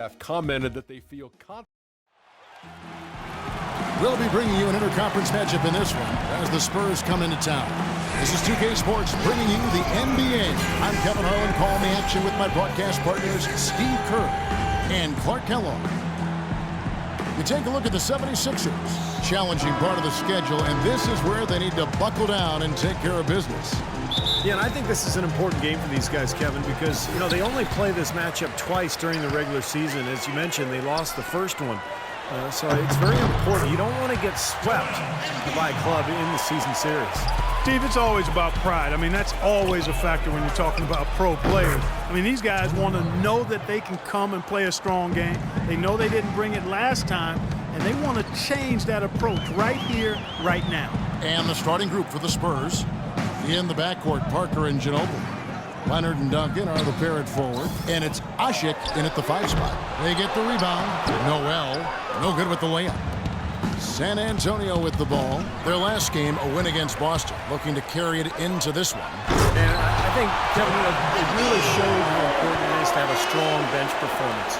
have commented that they feel confident. We'll be bringing you an interconference matchup in this one as the Spurs come into town. This is 2K Sports bringing you the NBA. I'm Kevin Harlan, calling the action with my broadcast partners Steve Kerr and Clark Kellogg. You take a look at the 76ers, challenging part of the schedule, and this is where they need to buckle down and take care of business. Yeah, and I think this is an important game for these guys, Kevin, because, they only play this matchup twice during the regular season. As you mentioned, they lost the first one. So it's very important. You don't want to get swept by a club in the season series. Steve, it's always about pride. I mean, that's always a factor when you're talking about pro players. I mean, these guys want to know that they can come and play a strong game. They know they didn't bring it last time, and they want to change that approach right here, right now. And the starting group for the Spurs. In the backcourt, Parker and Ginobili. Leonard and Duncan are the pair at forward. And it's Ashik in at the 5 spot. They get the rebound. Noel, no good with the layup. San Antonio with the ball. Their last game, a win against Boston, looking to carry it into this one. And I think, Kevin, it really showed how important it is to have a strong bench performance.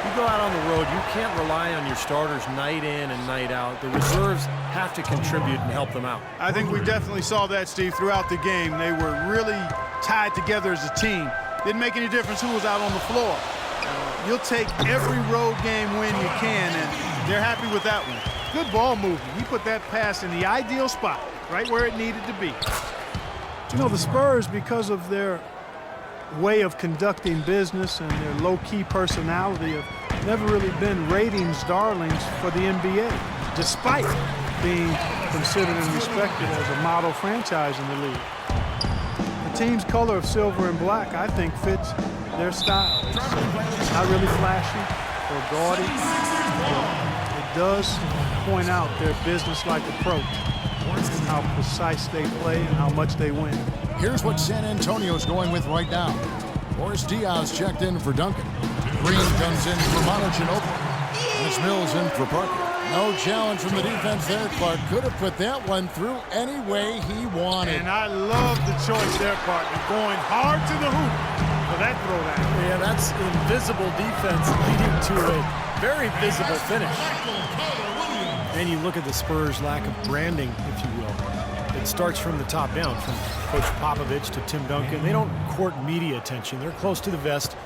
You go out on the road, you can't rely on your starters night in and night out. The reserves have to contribute and help them out. I think we definitely saw that, Steve, throughout the game. They were really tied together as a team. Didn't make any difference who was out on the floor. You'll take every road game win you can, and they're happy with that one. Good ball movement. He put that pass in the ideal spot, right where it needed to be. The Spurs, because of their way of conducting business and their low-key personality, have never really been ratings darlings for the NBA, despite being considered and respected as a model franchise in the league. The team's color of silver and black, I think, fits their style. It's not really flashy or gaudy. It does point out their business-like approach, how precise they play and how much they win. Here's what San Antonio's going with right now. Boris Diaz checked in for Duncan. Green comes in for Ginobili. And it's Mills in for Parker. No challenge from the defense there. Clark could have put that one through any way he wanted. And I love the choice there, partner, going hard to the hoop for that throwdown. Yeah, that's invisible defense leading to a very visible finish. And you look at the Spurs' lack of branding, if you will. It starts from the top down, from Coach Popovich to Tim Duncan. They don't court media attention. They're close to the vest.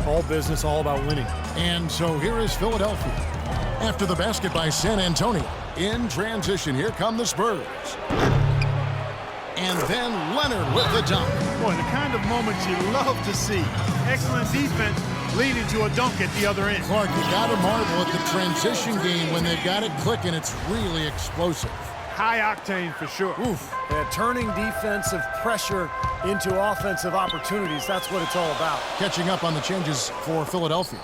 All business, all about winning. And so here is Philadelphia. After the basket by San Antonio. In transition, here come the Spurs. And then Leonard with the dunk. Boy, the kind of moments you love to see. Excellent defense leading to a dunk at the other end. Clark, you got to marvel at the transition game when they've got it clicking. It's really explosive. High octane for sure. Oof. Yeah, turning defensive pressure into offensive opportunities. That's what it's all about. Catching up on the changes for Philadelphia.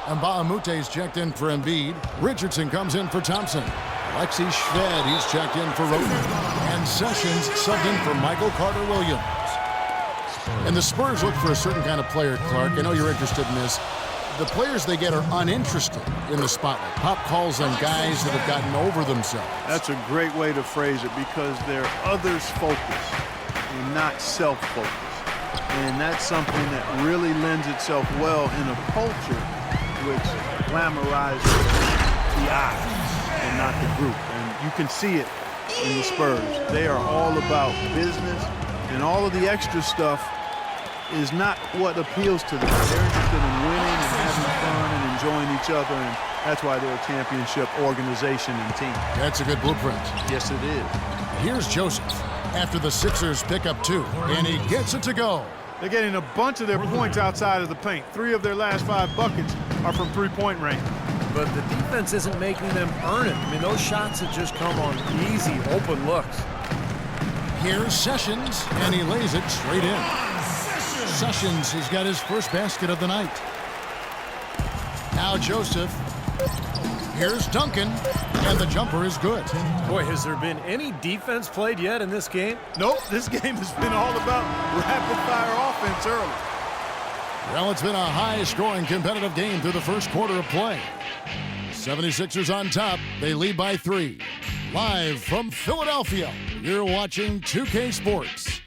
Mbaamute's checked in for Embiid. Richardson comes in for Thompson. Lexi Shved, he's checked in for Roten. And Sessions subbed in for Michael Carter-Williams. And the Spurs look for a certain kind of player, Clark. I know you're interested in this. The players they get are uninterested in the spotlight. Pop calls them guys that have gotten over themselves. That's a great way to phrase it, because they're others-focused and not self-focused. And that's something that really lends itself well in a culture which glamorizes the eye and not the group. And you can see it in the Spurs. They are all about business, and all of the extra stuff is not what appeals to them. They're interested in winning and having fun and enjoying each other, and that's why they're a championship organization and team. That's a good blueprint. Yes, it is. Here's Joseph after the Sixers pick up 2, and he gets it to go. They're getting a bunch of their points outside of the paint. 3 of their last 5 buckets are from three-point range. But the defense isn't making them earn it. I mean, those shots have just come on easy, open looks. Here's Sessions, and he lays it straight in. Sessions has got his first basket of the night. Now Joseph. Here's Duncan, and the jumper is good. Boy, has there been any defense played yet in this game? Nope, this game has been all about rapid-fire offense early. Well, it's been a high-scoring competitive game through the first quarter of play. 76ers on top. They lead by 3. Live from Philadelphia, you're watching 2K Sports.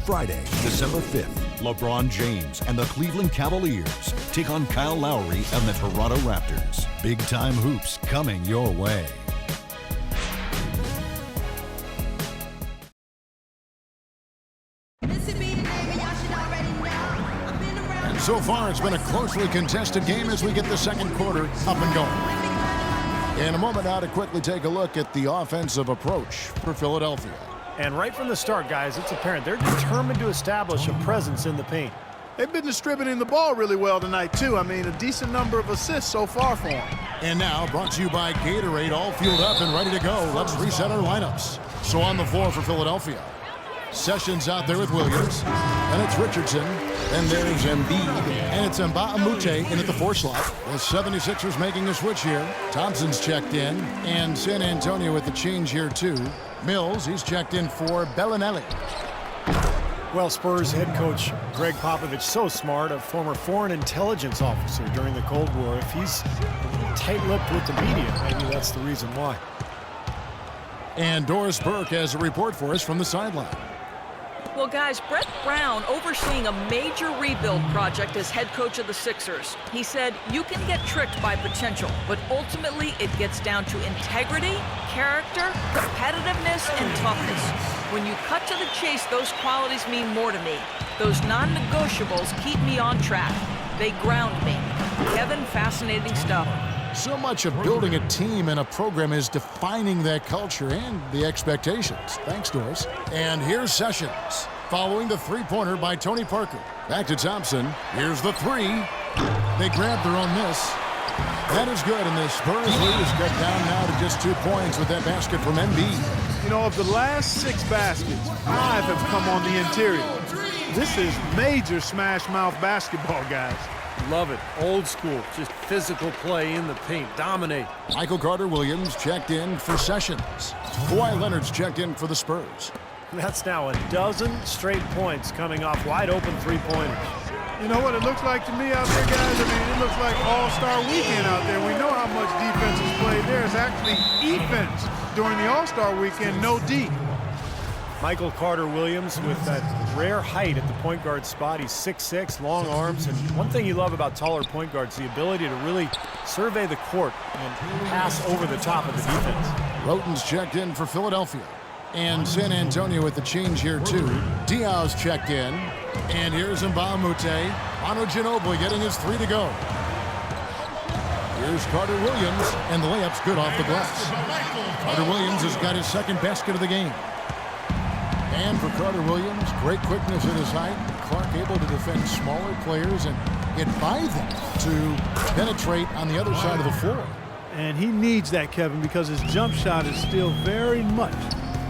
Friday, December 5th, LeBron James and the Cleveland Cavaliers take on Kyle Lowry and the Toronto Raptors. Big-time hoops coming your way. And so far, it's been a closely contested game as we get the second quarter up and going. In a moment now to quickly take a look at the offensive approach for Philadelphia. And right from the start, guys, it's apparent they're determined to establish a presence in the paint. They've been distributing the ball really well tonight, too. I mean, a decent number of assists so far for them. And now, brought to you by Gatorade, all fueled up and ready to go. Let's reset our lineups. So on the floor for Philadelphia, Sessions out there with Williams. And it's Richardson. Then there's Embiid. And it's Mbah-a-Moute in at the 4 slot. The 76ers making a switch here. Thompson's checked in. And San Antonio with the change here, too. Mills, he's checked in for Bellinelli. Well, Spurs head coach Greg Popovich, so smart, a former foreign intelligence officer during the Cold War. If he's tight-lipped with the media, maybe that's the reason why. And Doris Burke has a report for us from the sideline. Well, guys, Brett Brown overseeing a major rebuild project as head coach of the Sixers. He said, you can get tricked by potential, but ultimately it gets down to integrity, character, competitiveness, and toughness. When you cut to the chase, those qualities mean more to me. Those non-negotiables keep me on track. They ground me. Kevin, fascinating stuff. So much of building a team and a program is defining that culture and the expectations. Thanks, Doris. And here's Sessions, following the three-pointer by Tony Parker. Back to Thompson. Here's the three. They grabbed their own miss. That is good, and the Spurs lead is cut down now to just 2 points with that basket from Embiid. You know, of the last 6 baskets, 5 have come on the interior. This is major smash-mouth basketball, guys. Love it. Old school. Just physical play in the paint. Dominate. Michael Carter-Williams checked in for Sessions. Kawhi Leonard's checked in for the Spurs. That's now a dozen straight points coming off wide-open three-pointers. You know what it looks like to me out there, guys? I mean, it looks like All-Star Weekend out there. We know how much defense is played there. It's actually defense during the All-Star Weekend, no D. Michael Carter-Williams with that rare height at the point guard spot. He's 6'6", long arms, and one thing you love about taller point guards, the ability to really survey the court and pass over the top of the defense. Roten's checked in for Philadelphia. And San Antonio with the change here, too. Diaz checked in. And here's Mbah-a-Moute. Manu Ginobili getting his 3 to go. Here's Carter-Williams, and the layup's good off the glass. Carter-Williams has got his second basket of the game. And for Carter-Williams, great quickness at his height. Clark able to defend smaller players and get by them to penetrate on the other side of the floor. And he needs that, Kevin, because his jump shot is still very much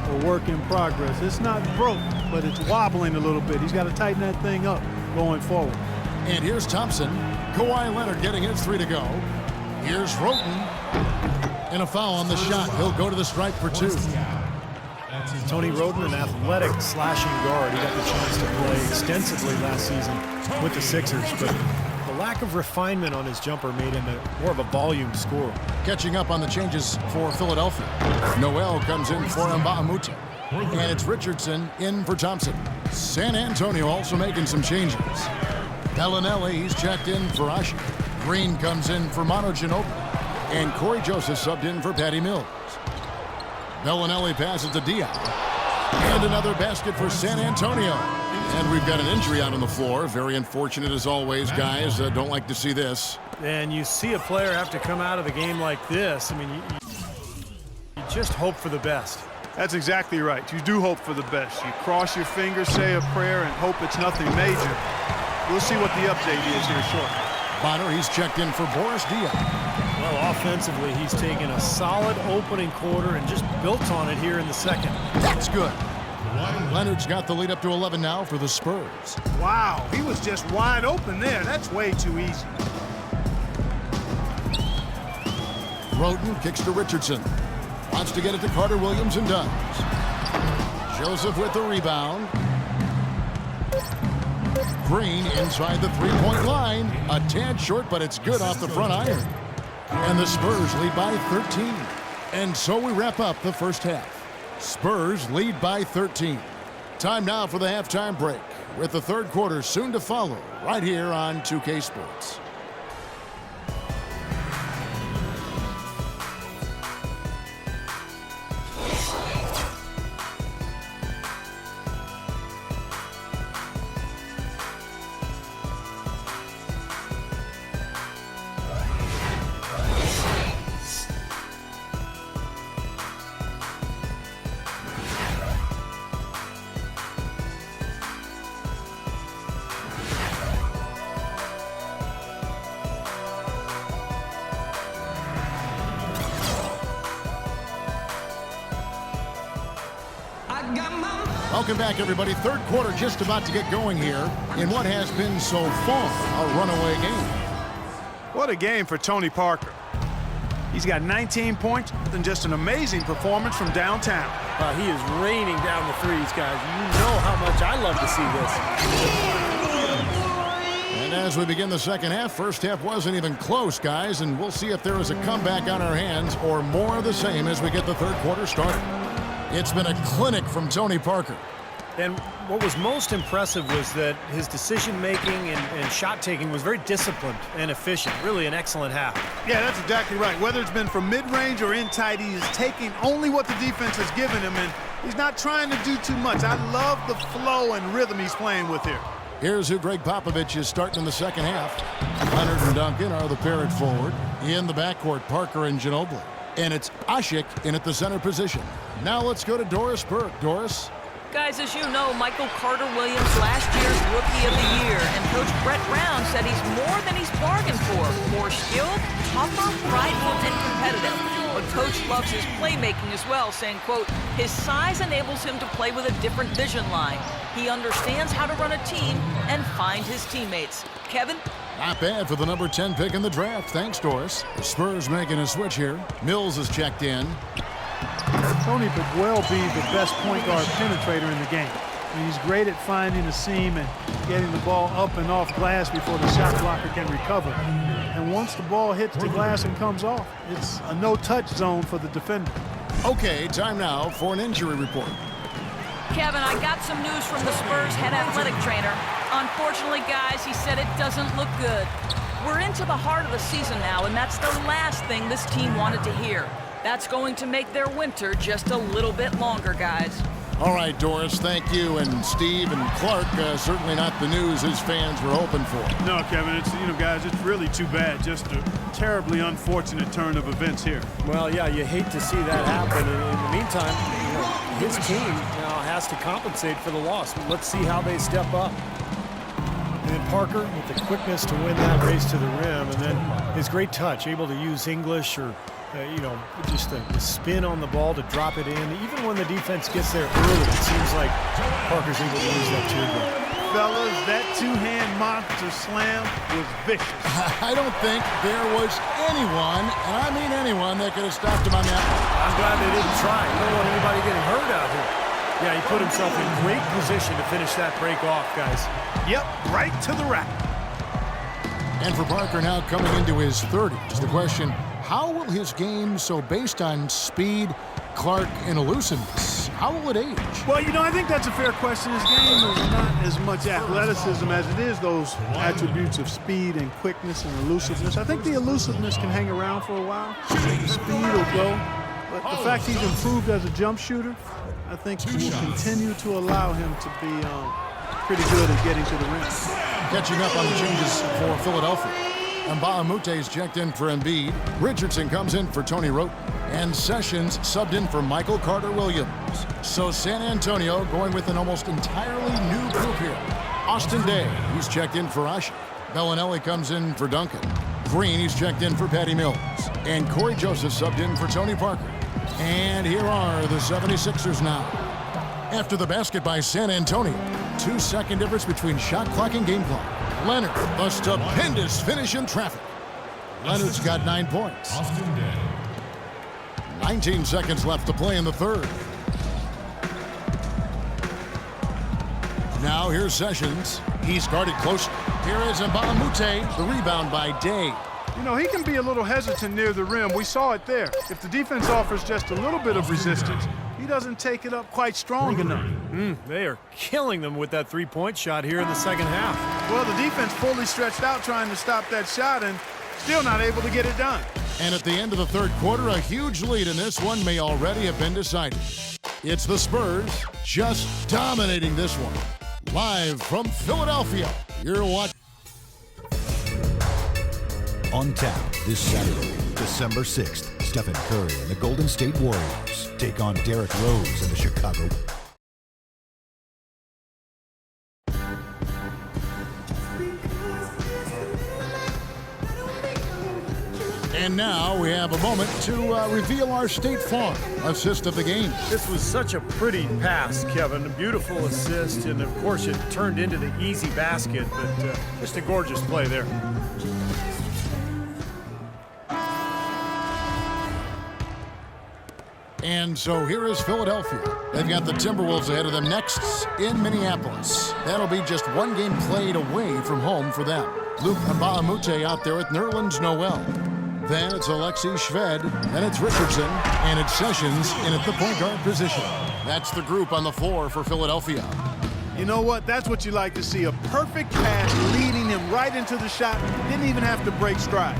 a work in progress. It's not broke, but it's wobbling a little bit. He's got to tighten that thing up going forward. And here's Thompson. Kawhi Leonard getting his 3 to go. Here's Roten. And a foul on the shot. He'll go to the stripe for 2. Tony Roten, an athletic slashing guard. He got the chance to play extensively last season with the Sixers, but the lack of refinement on his jumper made him more of a volume scorer. Catching up on the changes for Philadelphia. Noel comes in for Mbah-a-Moute. And it's Richardson in for Thompson. San Antonio also making some changes. Bellinelli, he's checked in for Ashi. Green comes in for Manu Ginobili. And Corey Joseph subbed in for Patty Mills. Bellinelli passes to Diaz. And another basket for San Antonio. And we've got an injury out on the floor. Very unfortunate as always, guys. Don't like to see this. And you see a player have to come out of the game like this. I mean, you just hope for the best. That's exactly right. You do hope for the best. You cross your fingers, say a prayer, and hope it's nothing major. We'll see what the update is here shortly. Bonner, he's checked in for Boris Diaw. Well, offensively, he's taken a solid opening quarter and just built on it here in the second. That's good. Leonard's got the lead up to 11 now for the Spurs. Wow, he was just wide open there. That's way too easy. Roten kicks to Richardson. Wants to get it to Carter-Williams and does. Joseph with the rebound. Green inside the three-point line. A tad short, but it's good off the front iron. And the Spurs lead by 13. And so we wrap up the first half. Spurs lead by 13. Time now for the halftime break, with the third quarter soon to follow right here on 2K Sports. Welcome back, everybody. Third quarter just about to get going here in what has been so far a runaway game. What a game for Tony Parker. He's got 19 points and just an amazing performance from downtown. He is raining down the threes, guys. You know how much I love to see this. And as we begin the second half, first half wasn't even close, guys, and we'll see if there is a comeback on our hands or more of the same as we get the third quarter started. It's been a clinic from Tony Parker. And what was most impressive was that his decision-making and shot-taking was very disciplined and efficient. Really an excellent half. Yeah, that's exactly right. Whether it's been from mid-range or in tight, he is taking only what the defense has given him, and he's not trying to do too much. I love the flow and rhythm he's playing with here. Here's who Greg Popovich is starting in the second half. Leonard and Duncan are the pair at forward. In the backcourt, Parker and Ginobili. And it's Ashik in at the center position. Now let's go to Doris Burke. Doris? Guys, as you know, Michael Carter-Williams last year's Rookie of the Year, and Coach Brett Brown said he's more than he's bargained for. More skilled, tougher, prideful, and competitive. But Coach loves his playmaking as well, saying, quote, his size enables him to play with a different vision line. He understands how to run a team and find his teammates. Kevin? Not bad for the number 10 pick in the draft. Thanks, Doris. The Spurs making a switch here. Mills is checked in. Tony could well be the best point guard penetrator in the game. I mean, he's great at finding a seam and getting the ball up and off glass before the shot blocker can recover. And once the ball hits the glass and comes off, it's a no-touch zone for the defender. Okay, time now for an injury report. Kevin, I got some news from the Spurs head athletic trainer. Unfortunately, guys, he said it doesn't look good. We're into the heart of the season now, and that's the last thing this team wanted to hear. That's going to make their winter just a little bit longer, guys. All right, Doris, thank you. And Steve and Clark, certainly not the news his fans were hoping for. No, Kevin, it's, guys, it's really too bad. Just a terribly unfortunate turn of events here. Well, yeah, you hate to see that happen. And in the meantime, his team has to compensate for the loss. Let's see how they step up. And then Parker with the quickness to win that race to the rim, and then his great touch, able to use English or just the spin on the ball to drop it in. Even when the defense gets there early, it seems like Parker's able to use that too. Fellas, that two-hand monster slam was vicious. I don't think there was anyone, and I mean anyone, that could have stopped him on that. I'm glad they didn't try. You don't want anybody getting hurt out here. Yeah, he put himself in great position to finish that break off, guys. Yep, right to the rack. And for Parker now coming into his 30s, the question, how will his game, so based on speed, Clark, and elusiveness, how will it age? Well, I think that's a fair question. His game is not as much athleticism as it is those attributes of speed and quickness and elusiveness. I think the elusiveness can hang around for a while. The speed will go. But the fact he's improved as a jump shooter, I think will continue to allow him to be pretty good at getting to the rim. Catching up on the changes for Philadelphia. Mbah a Moute is checked in for Embiid. Richardson comes in for Tony Wroten. And Sessions subbed in for Michael Carter-Williams. So San Antonio going with an almost entirely new group here. Austin Day, he's checked in for Ashik. Bellinelli comes in for Duncan. Green, he's checked in for Patty Mills. And Corey Joseph subbed in for Tony Parker. And here are the 76ers now. After the basket by San Antonio, 2-second difference between shot clock and game clock. Leonard, a stupendous finish in traffic. Leonard's got 9 points. 19 seconds left to play in the third. Now here's Sessions. He's guarded close. Here is Mbamute. The rebound by Day. You know, he can be a little hesitant near the rim. We saw it there. If the defense offers just a little bit of resistance, he doesn't take it up quite strong enough. They are killing them with that three-point shot here in the second half. Well, the defense fully stretched out trying to stop that shot and still not able to get it done. And at the end of the third quarter, a huge lead in this one may already have been decided. It's the Spurs just dominating this one. Live from Philadelphia, you're watching. On tap this Saturday, December 6th, Stephen Curry and the Golden State Warriors take on Derrick Rose and the Chicago. And now we have a moment to reveal our State Farm assist of the game. This was such a pretty pass, Kevin. A beautiful assist, and of course it turned into the easy basket, but just a gorgeous play there. And so here is Philadelphia. They've got the Timberwolves ahead of them next in Minneapolis. That'll be just one game played away from home for them. Luke Mbamute out there with Nerlens Noel. Then it's Alexei Shved, then it's Richardson, and it's Sessions in at the point guard position. That's the group on the floor for Philadelphia. You know what? That's what you like to see. A perfect pass leading him right into the shot. Didn't even have to break stride.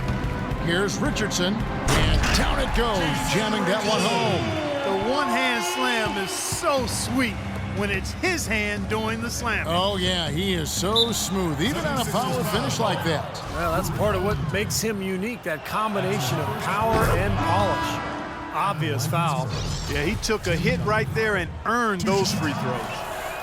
Here's Richardson, and down it goes, jamming that one home. The one-hand slam is so sweet when it's his hand doing the slamming. Oh, yeah, he is so smooth, even on a power finish like that. Well, that's part of what makes him unique, that combination of power and polish. Obvious foul. Yeah, he took a hit right there and earned those free throws.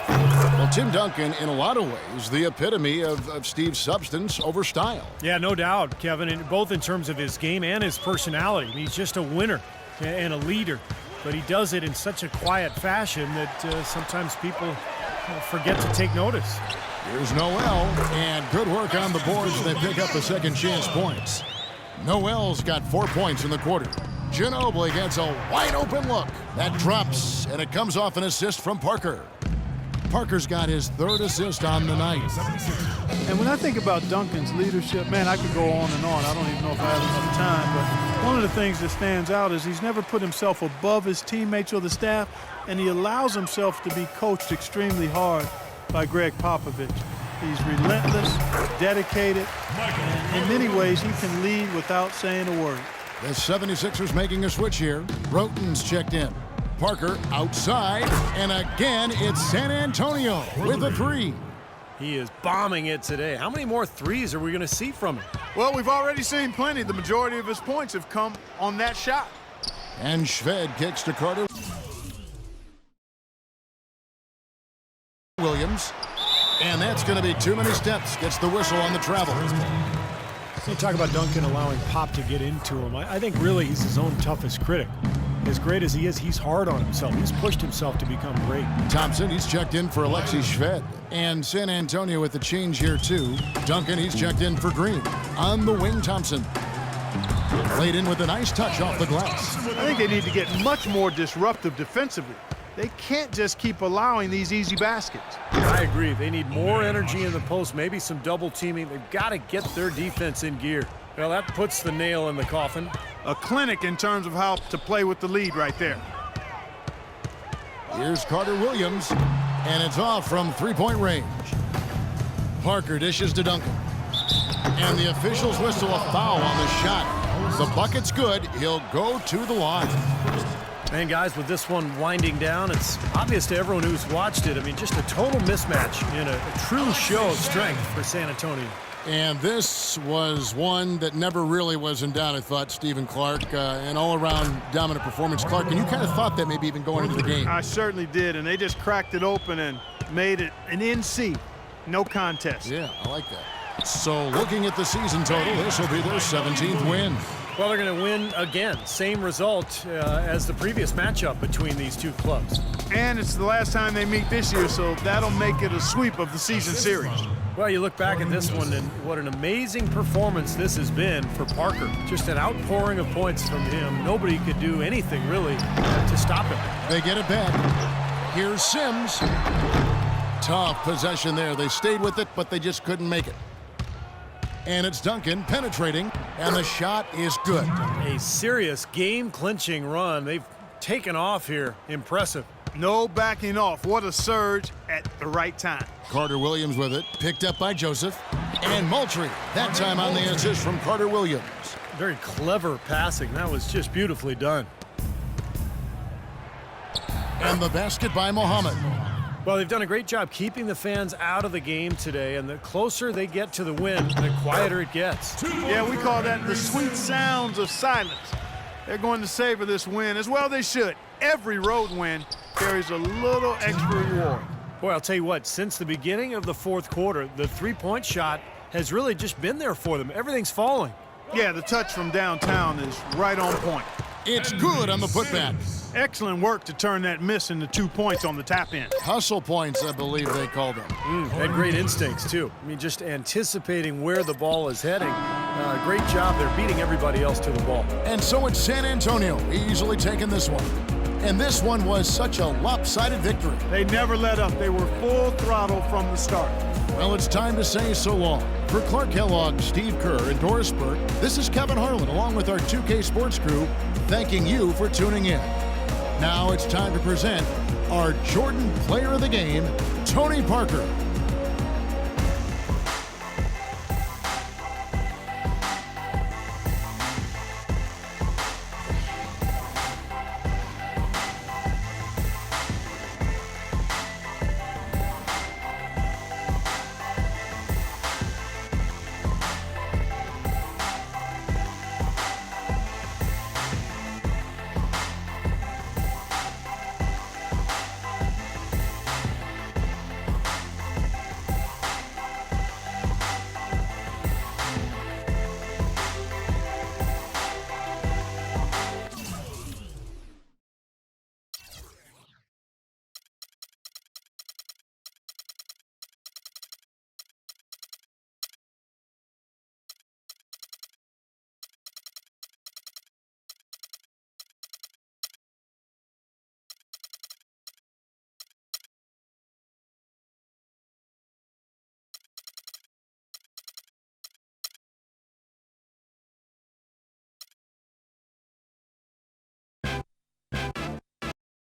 Well, Tim Duncan, in a lot of ways, the epitome of Steve's substance over style. Yeah, no doubt, Kevin, both in terms of his game and his personality. He's just a winner and a leader, but he does it in such a quiet fashion that sometimes people forget to take notice. Here's Noel, and good work on the boards. They pick up the second chance points. Noel's got 4 points in the quarter. Ginobili gets a wide open look. That drops, and it comes off an assist from Parker. Parker's got his third assist on the night. And when I think about Duncan's leadership, man, I could go on and on. I don't even know if I have enough time, but one of the things that stands out is he's never put himself above his teammates or the staff, and he allows himself to be coached extremely hard by Greg Popovich. He's relentless, dedicated, and in many ways he can lead without saying a word. The 76ers making a switch here. Roten's checked in. Parker outside, and again it's San Antonio with a three. He is bombing it today. How many more threes are we going to see from him? Well, we've already seen plenty. The majority of his points have come on that shot. And Shved kicks to Carter Williams. And that's going to be too many steps. Gets the whistle on the travel. You talk about Duncan allowing Pop to get into him. I think really he's his own toughest critic. As great as he is, he's hard on himself. He's pushed himself to become great. Thompson, he's checked in for Alexei Shved. And San Antonio with the change here, too. Duncan, he's checked in for Green. On the wing, Thompson. Laid in with a nice touch off the glass. I think they need to get much more disruptive defensively. They can't just keep allowing these easy baskets. I agree. They need more energy in the post, maybe some double teaming. They've got to get their defense in gear. Well, that puts the nail in the coffin. A clinic in terms of how to play with the lead right there. Here's Carter Williams, and it's off from three-point range. Parker dishes to Duncan. And the officials whistle a foul on the shot. The bucket's good. He'll go to the line. And guys, with this one winding down, it's obvious to everyone who's watched it. I mean, just a total mismatch in a true show of strength for San Antonio. And this was one that never really was in doubt, I thought, Stephen Clark. An all-around dominant performance. Clark, and you kind of thought that maybe even going into the game. I certainly did, and they just cracked it open and made it an NC. No contest. Yeah, I like that. So looking at the season total, this will be their 17th win. Well, they're going to win again. Same result as the previous matchup between these two clubs. And it's the last time they meet this year, so that'll make it a sweep of the season series. Well, you look back at this one, and what an amazing performance this has been for Parker. Just an outpouring of points from him. Nobody could do anything, really, to stop him. They get it back. Here's Sims. Tough possession there. They stayed with it, but they just couldn't make it. And it's Duncan penetrating, and the shot is good. A serious game-clinching run. They've taken off here. Impressive. No backing off. What a surge at the right time. Carter Williams with it, picked up by Joseph. And Moultrie, that time on the assist from Carter Williams. Very clever passing. That was just beautifully done. And the basket by Muhammad. Well, they've done a great job keeping the fans out of the game today, and the closer they get to the win, the quieter it gets. Yeah, we call that the sweet sounds of silence. They're going to savor this win, as well they should. Every road win carries a little extra reward. Boy, I'll tell you what, since the beginning of the fourth quarter, the three-point shot has really just been there for them. Everything's falling. Yeah, the touch from downtown is right on point. It's good on the putback. Excellent work to turn that miss into 2 points on the tap in. Hustle points, I believe they call them. Had great instincts, too. I mean, just anticipating where the ball is heading. Great job. They're beating everybody else to the ball. And so it's San Antonio easily taking this one. And this one was such a lopsided victory. They never let up. They were full throttle from the start. Well, it's time to say so long. For Clark Kellogg, Steve Kerr, and Doris Burke, this is Kevin Harlan along with our 2K Sports crew, thanking you for tuning in. Now it's time to present our Jordan Player of the Game, Tony Parker.